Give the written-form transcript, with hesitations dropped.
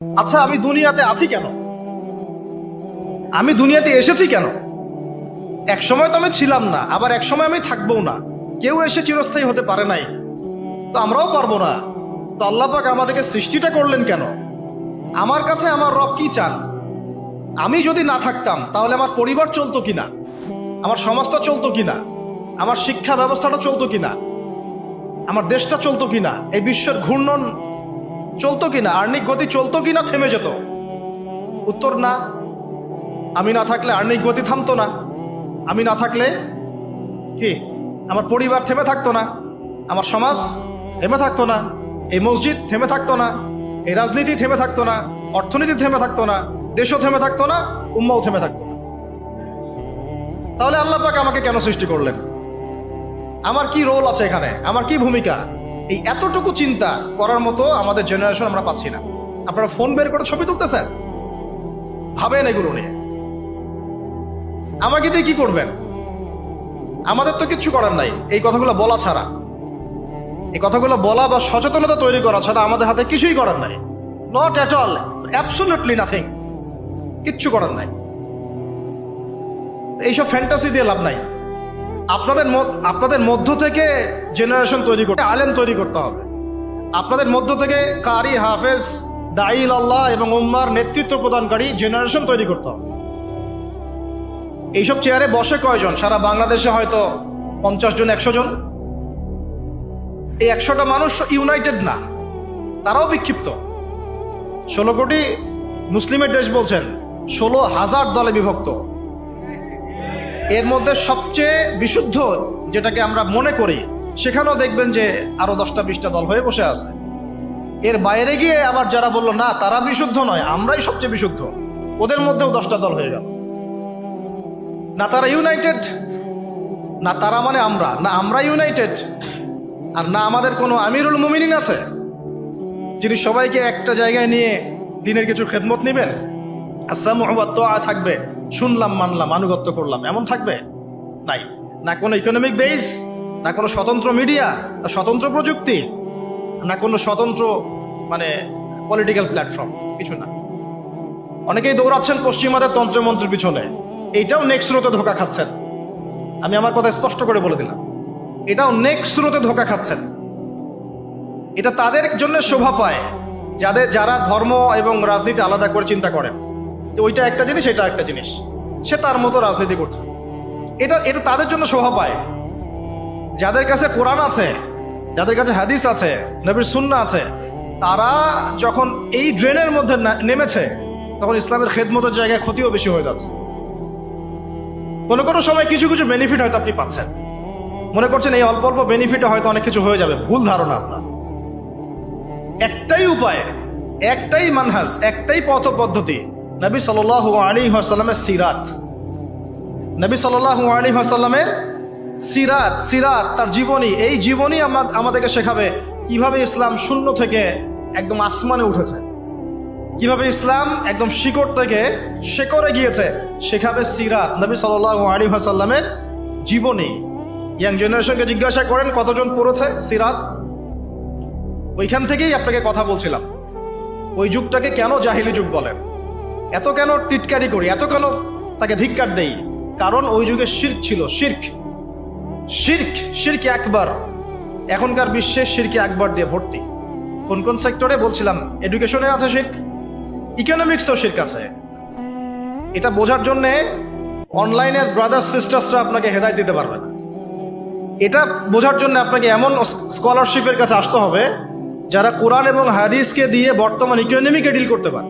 আচ্ছা, আমি দুনিয়াতে আছি কেন? আমি দুনিয়াতে এসেছি কেন? এক সময় তো আমি ছিলাম না, আবার এক সময় আমি থাকবও না। কেউ এসে চিরস্থায়ী হতে পারে নাই, তো আমরাও পারবো না। তো আল্লাহ পাক আমাদেরকে সৃষ্টিটা করলেন কেন? আমার কাছে আমার রব কি চান? আমি যদি না থাকতাম তাহলে আমার পরিবার চলতো কিনা, আমার সমাজটা চলতো কিনা, আমার শিক্ষা ব্যবস্থাটা চলতো কিনা, আমার দেশটা চলতো কিনা, এই বিশ্বের ঘূর্ণন চলতো কিনা, আর্নিক গতি চলতো কিনা, থেমে যেত? উত্তর না। আমি না থাকলে আর্নিক গতি থামতো না। আমি না থাকলে কি আমার পরিবার থেমে থাকতো না, আমার সমাজ থেমে থাকতো না, এই মসজিদ থেমে থাকতো না, এই রাজনীতি থেমে থাকতো না, অর্থনীতি থেমে থাকতো না, দেশও থেমে থাকতো না, উম্মাও থেমে থাকতো না। তাহলে আল্লাহ পাক আমাকে কেন সৃষ্টি করলেন? আমার কি রোল আছে এখানে? আমার কি ভূমিকা? এই এতটুকু চিন্তা করার মতো আমাদের জেনারেশন আমরা পাচ্ছি না। আপনারা ফোন বের করে ছবি তুলতেছেন, ভাবেন এগুলো নিয়ে। আমাকে দিয়ে কি করবেন? আমাদের তো কিচ্ছু করার নাই এই কথাগুলো বলা ছাড়া। এই কথাগুলো বলা বা সচেতনতা তৈরি করা ছাড়া আমাদের হাতে কিছুই করার নাই। Not at all, absolutely nothing. কিচ্ছু করার নাই। এইসব ফ্যান্টাসি দিয়ে লাভ নাই। আপনাদের মধ্য থেকে জেনারেশন তৈরি করতে, আলেম তৈরি করতে হবে। আপনাদের মধ্য থেকে কারি, হাফেজ, দাঈল আল্লাহ এবং উম্মার নেতৃত্ব প্রদানকারী জেনারেশন তৈরি করতে হবে। এইসব চেয়ারে বসে কয়জন? সারা বাংলাদেশে হয়তো 50 জন, 100 জন। এই 100টা মানুষ ইউনাইটেড না, তারাও বিক্ষিপ্ত। 16 কোটি মুসলিমের দেশ বলছেন, 16,000 দলে বিভক্ত। এর মধ্যে সবচেয়ে বিশুদ্ধ যেটাকে আমরা মনে করি, সেখানেও দেখবেন যে আরো 10টা 20টা দল হয়ে বসে আছে। এর বাইরে গিয়ে আবার যারা বললো না তারা বিশুদ্ধ নয়, আমরাই সবচেয়ে বিশুদ্ধ, ওদের মধ্যেও 10টা দল হয়ে গেল। না তারা ইউনাইটেড, না তারা মানে আমরা, না আমরা ইউনাইটেড, আর না আমাদের কোনো আমিরুল মুমিনিন আছে যিনি সবাইকে একটা জায়গায় নিয়ে দিনের কিছু খেদমত নেবেন। আসসামু ওয়া তাআ থাকবে, শুনলাম মানলাম আনুগত্য করলাম, এমন থাকবে? নাই। না কোনো ইকোনমিক বেস, না কোনো স্বতন্ত্র মিডিয়া, না স্বতন্ত্র প্রযুক্তি, না কোনো স্বতন্ত্র মানে পলিটিক্যাল প্ল্যাটফর্ম, কিছু না। অনেকেই দৌড়াচ্ছেন পশ্চিমাদের তন্ত্রমন্ত্রের পিছনে, এইটাও নেক্সট স্রোতে ধোকা খাচ্ছেন। আমি আমার কথা স্পষ্ট করে বলে দিলাম, এটাও নেক্সট স্রোতে ধোকা খাচ্ছেন। এটা তাদের জন্য শোভা পায় যারা ধর্ম এবং রাজনীতি আলাদা করে চিন্তা করেন। ওইটা একটা জিনিস, এটা একটা জিনিস, সে তার মতো রাজনীতি করছে। এটা তাদের জন্য শোভা পায়। যাদের কাছে কোরআন আছে, যাদের কাছে হাদিস আছে, নবীর সুন্নাহ আছে, তারা যখন এই ড্রেনের মধ্যে নেমেছে, তখন ইসলামের খেদমতের জায়গায় ক্ষতিও বেশি হয়ে যাচ্ছে। কোনো কোনো সময় কিছু কিছু বেনিফিট হয়তো আপনি পাচ্ছেন, মনে করছেন এই অল্প অল্প বেনিফিটে হয়তো অনেক কিছু হয়ে যাবে। ভুল ধারণা আপনার। একটাই উপায়, একটাই মানহাজ, একটাই পথ পদ্ধতি, নবী সাল্লাল্লাহু আলাইহি ওয়াসাল্লামের সিরাত। নবী সাল্লাল্লাহু আলাইহি ওয়াসাল্লামের সিরাত, তার জীবনী। এই জীবনী আমাদেরকে শেখাবে কিভাবে ইসলাম শূন্য থেকে একদম আসমানে উঠেছে, কিভাবে ইসলাম একদম শিকড় থেকে শেকড়ে গিয়েছে, শেখাবে সিরাত, নবী সাল্লাল্লাহু আলাইহি ওয়াসাল্লামের জীবনী। ইয়াং জেনারেশনকে জিজ্ঞাসা করেন কতজন পড়েছে সিরাত। ওইখান থেকেই আপনাকে কথা বলছিলাম, ওই যুগটাকে কেন জাহিলি যুগ বলেন, এত কেন টিটকারি করি, এত কেন তাকে ধিক্কার দেই? কারণ ওই যুগে শিরক ছিল। শিরক আকবার। এখনকার বিশ্বে শিরকে আকবার দিয়ে ভর্তি। কোন কোন সেক্টরে বলছিলাম, এডুকেশনে আছে শিরক, ইকোনমিক্সেও শিরক আছে। এটা বোঝার জন্য অনলাইনের ব্রাদার্স সিস্টার্সরা আপনাকে হেদায়েত দিতে পারবে না। এটা বোঝার জন্য আপনাকে এমন স্কলারশিপের কাছে আসতে হবে যারা কোরআন এবং হাদিসকে দিয়ে বর্তমান ইকোনমিকে ডিল করতে পারে।